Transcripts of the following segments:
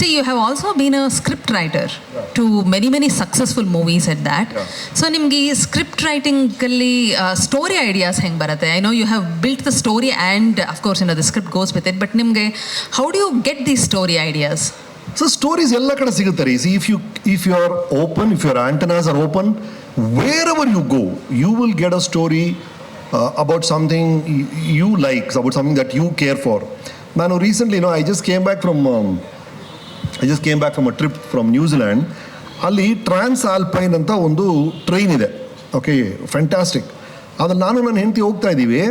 See, you have also been a script writer to many successful movies at that. So ನಿಮ್ಗೆ ಈ script ರೈಟಿಂಗಲ್ಲಿ story ideas ಹೆಂಗೆ ಬರುತ್ತೆ? I know you have built the story and of course the script goes with it, but ನಿಮಗೆ how do you get these story ideas? So stories ಎಲ್ಲ ಕಡೆ ಸಿಗುತ್ತೆ ರೀ. If you are open, if your antennas are open, wherever you go, you will get a story about something you like, about something that you care for. Now recently, I just came back from a trip from New Zealand. ಅಲ್ಲಿ ಟ್ರಾನ್ಸ್ alpine ಅಂತ ಒಂದು train ಇದೆ. Okay, fantastic. ಅದ್ರಲ್ಲಿ ನಾನು ನನ್ನ ಹೆಂಡತಿ ಹೋಗ್ತಾ ಇದ್ದೀವಿ.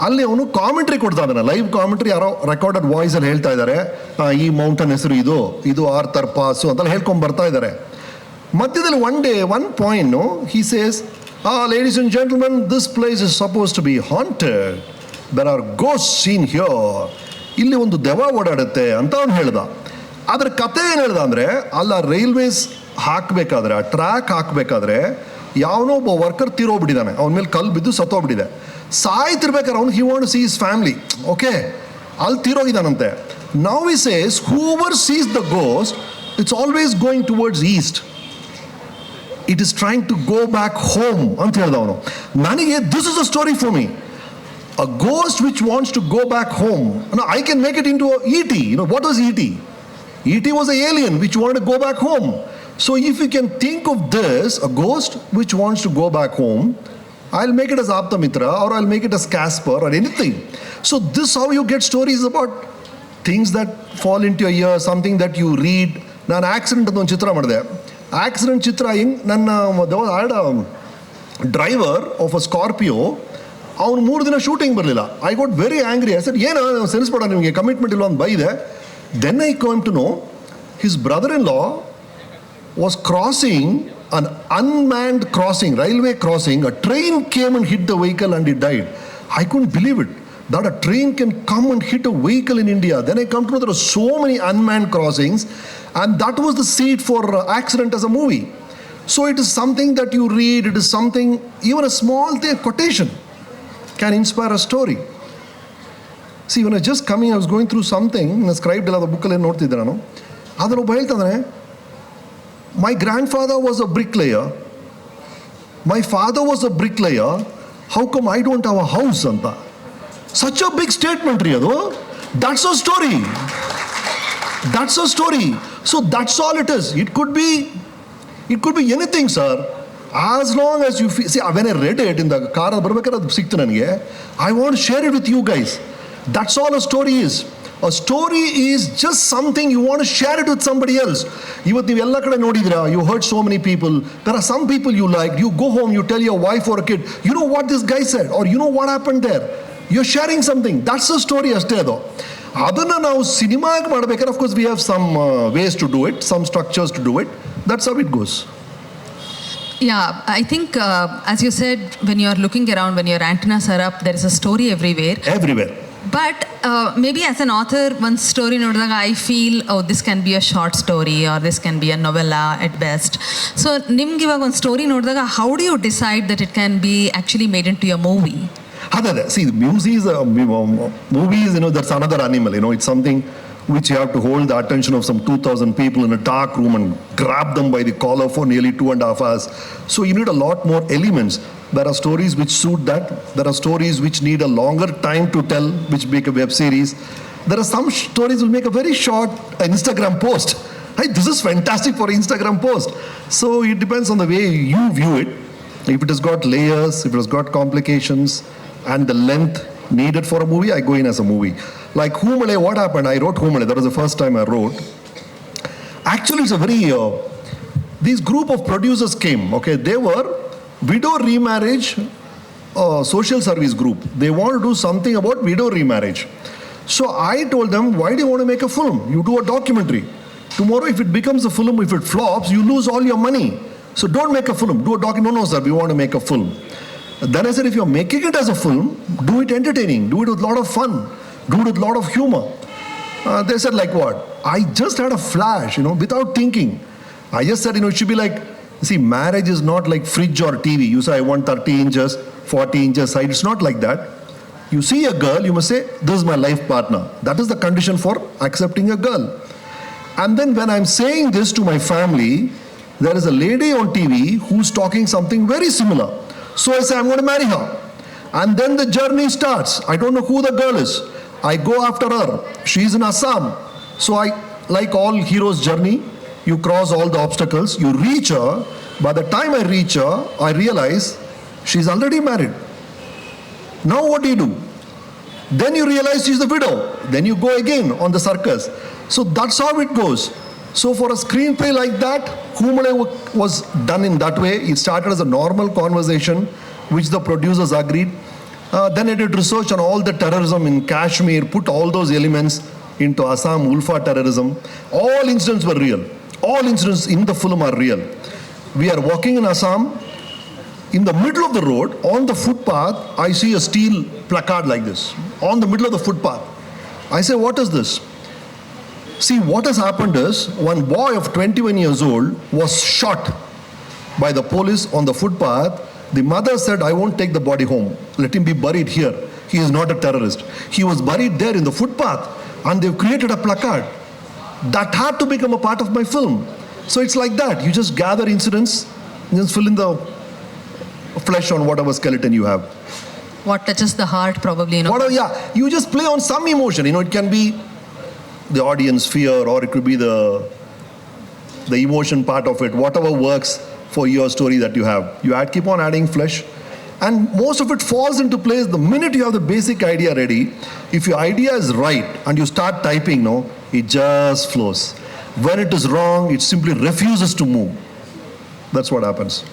ಅಲ್ಲಿ ಅವನು ಕಾಮೆಂಟ್ರಿ ಕೊಡ್ತಾ ಇದ್ದಾನೆ, ಲೈವ್ ಕಾಮೆಂಟ್ರಿ, ಯಾರೋ ರೆಕಾರ್ಡೆಡ್ ವಾಯ್ಸಲ್ಲಿ ಹೇಳ್ತಾ ಇದ್ದಾರೆ, ಈ ಮೌಂಟನ್ ಹೆಸರು ಇದು ಆರ್ಥರ್ ಪಾಸು ಅಂತೆಲ್ಲ ಹೇಳ್ಕೊಂಡು ಬರ್ತಾ ಇದ್ದಾರೆ. ಮಧ್ಯದಲ್ಲಿ one point, he says, ladies and gentlemen, this place is supposed to be haunted. There are ghosts seen here. ಇಲ್ಲಿ ಒಂದು ದೆವ್ವ ಓಡಾಡುತ್ತೆ ಅಂತ ಅವ್ನು ಹೇಳ್ದ. ಅದ್ರ ಕತೆ ಏನು ಹೇಳ್ದ ಅಂದರೆ, ಅಲ್ಲ ರೈಲ್ವೇಸ್ ಹಾಕಬೇಕಾದ್ರೆ, ಆ ಟ್ರ್ಯಾಕ್ ಹಾಕಬೇಕಾದ್ರೆ ಯಾವನೋ ಒಬ್ಬ ವರ್ಕರ್ ತೀರೋಗ್ಬಿಟ್ಟಿದ್ದಾನೆ, ಅವನ ಮೇಲೆ ಕಲ್ಲು ಬಿದ್ದು ಸತ್ತೋಗ್ಬಿಟ್ಟಿದೆ. ಸಾಯ್ತಿರ್ಬೇಕಾದ್ರೆ ಅವ್ನು he want to see his family. Okay, ಅಲ್ಲಿ ತೀರೋಗಿದ್ದಾನಂತೆ. Now he says whoever sees the ghost, it's always going towards east. It is trying to go back home ಅಂತ ಹೇಳ್ದವನು. ನನಗೆ this is a story for me. A ghost which wants to go back home. Now, I can make it into a E.T. What was E.T.? E.T. was an alien which wanted to go back home. So if you can think of this, a ghost which wants to go back home, I'll make it as Aptamitra, or I'll make it as Casper, or anything. So this is how you get stories about things that fall into your ear, something that you read. ನಾನು accident ಅಂತ ಒಂದು ಚಿತ್ರ ಮಾಡಿದೆ. Accident ಚಿತ್ರ ಹಿಂಗೆ ನನ್ನ driver of a Scorpio, ಅವ್ನು 3 ದಿನ shooting ಬರಲಿಲ್ಲ. I got very angry. I said, ಏನು ಸೆನ್ಸ್ಬೇಡ ನಿಮಗೆ, ಕಮಿಟ್ಮೆಂಟ್ ಇಲ್ಲ ಅಂತ ಬೈದೆ. Then I come to know his brother in law was crossing an unmanned crossing, railway crossing. A train came and hit the vehicle and it died. I couldn't believe it, that a train can come and hit a vehicle in India. Then I come to know there are so many unmanned crossings, and that was the seed for Accident as a movie. So it is something that you read, it is something, even a small thing, quotation can inspire a story. See, when I just coming, I was going through something, in a scribe ಎಲ್ಲ ಬುಕ್ಕಲ್ಲಿ ನೋಡ್ತಿದ್ದೆ ನಾನು. ಅದನ್ನು ಒಬ್ಬ ಹೇಳ್ತಾನೆ, my grandfather was a bricklayer, my father was a bricklayer, how come I don't have a house ಅಂತ. Such a big statement ರೀ ಅದು. That's a story. That's a story. So that's all it is. It could be anything, sir. As long as you feel, see, when I read it in the car ಬರ್ಬೇಕಾದ್ರೆ ಅದು ಸಿಕ್ತು ನನಗೆ. I want to share it with you guys. That's all a story is. A story is just something you want to share it with somebody else. ಇವತ್ತು ನೀವು ಎಲ್ಲ ಕಡೆ ನೋಡಿದಿರಾ, you heard so many people. There are some people you like. You go home, you tell your wife or a kid, you know what this guy said, or you know what happened there. You're sharing something. That's the story ಅಷ್ಟೇ ಅದು. ಅದನ್ನು ನಾವು ಸಿನಿಮಾಗೆ ಮಾಡಬೇಕಾದ್ರೆ, of course we have some ways to do it, some structures to do it. That's how it goes. Yeah, I think as you said, when you're looking around, when your antennas are up, there is a story everywhere. But maybe as an author, one story ನೋಡಿದಾಗ I feel, oh, this can be a short story, or this can be a novella at best. So ನಿಮ್ಗೆ ಇವಾಗ ಒಂದು story ನೋಡಿದಾಗ how do you decide that it can be actually made into a movie? ಅದೇ, see, movies, that's another animal. It's something which you have to hold the attention of some 2,000 people in a dark room and grab them by the collar for nearly 2.5 hours. So you need a lot more elements. There are stories which suit that. There are stories which need a longer time to tell, which make a web series. There are some stories will make a very short Instagram post. Hey, this is fantastic for Instagram post. So it depends on the way you view it. If it has got layers, if it has got complications, and the length needed for a movie, I go in as a movie. Like Humale, what happened? I wrote Humale. That was the first time I wrote. Actually, it's a very, this group of producers came, okay? They were widow remarriage social service group. They want to do something about widow remarriage. So I told them, why do you want to make a film? You do a documentary. Tomorrow, if it becomes a film, if it flops, you lose all your money. So don't make a film. Do a documentary. No, sir, we want to make a film. Then I said, if you're making it as a film, do it entertaining, do it with a lot of fun, do it with a lot of humor. They said, like what? I just had a flash, without thinking. I just said, it should be like, see, marriage is not like fridge or TV. You say, I want 30 inches, 40 inches side. It's not like that. You see a girl, you must say, this is my life partner. That is the condition for accepting a girl. And then when I'm saying this to my family, there is a lady on TV who's talking something very similar. So I say, I'm going to marry her. And then the journey starts. I don't know who the girl is. I go after her. She's in Assam. So like all heroes' journey, you cross all the obstacles, you reach her. By the time I reach her, I realize she's already married. Now what do? Then you realize she's the widow. Then you go again on the circus. So that's how it goes. So for a screenplay like that, Humale was done in that way. It started as a normal conversation, which the producers agreed. Then I did research on all the terrorism in Kashmir, put all those elements into Assam, Ulfa terrorism. All incidents were real. All incidents in the film are real. We are walking in Assam. In the middle of the road, on the footpath, I see a steel placard like this. On the middle of the footpath. I say, what is this? See, what has happened is, one boy of 21 years old was shot by the police on the footpath. The mother said, I won't take the body home. Let him be buried here. He is not a terrorist. He was buried there in the footpath. And they've created a placard. That had to become a part of my film. So it's like that. You just gather incidents, and just fill in the flesh on whatever skeleton you have. What touches the heart, probably, You just play on some emotion. It can be the audience fear, or it could be the emotion part of it, whatever works for your story that you have. You keep on adding flesh, and most of it falls into place the minute you have the basic idea ready. If your idea is right and you start typing, it just flows. When it is wrong, it simply refuses to move. That's what happens.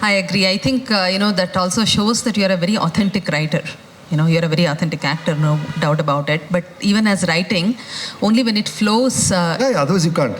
I agree. I think, that also shows that you are a very authentic writer. You're a very authentic actor, no doubt about it. But even as writing, only when it flows... Otherwise you can't.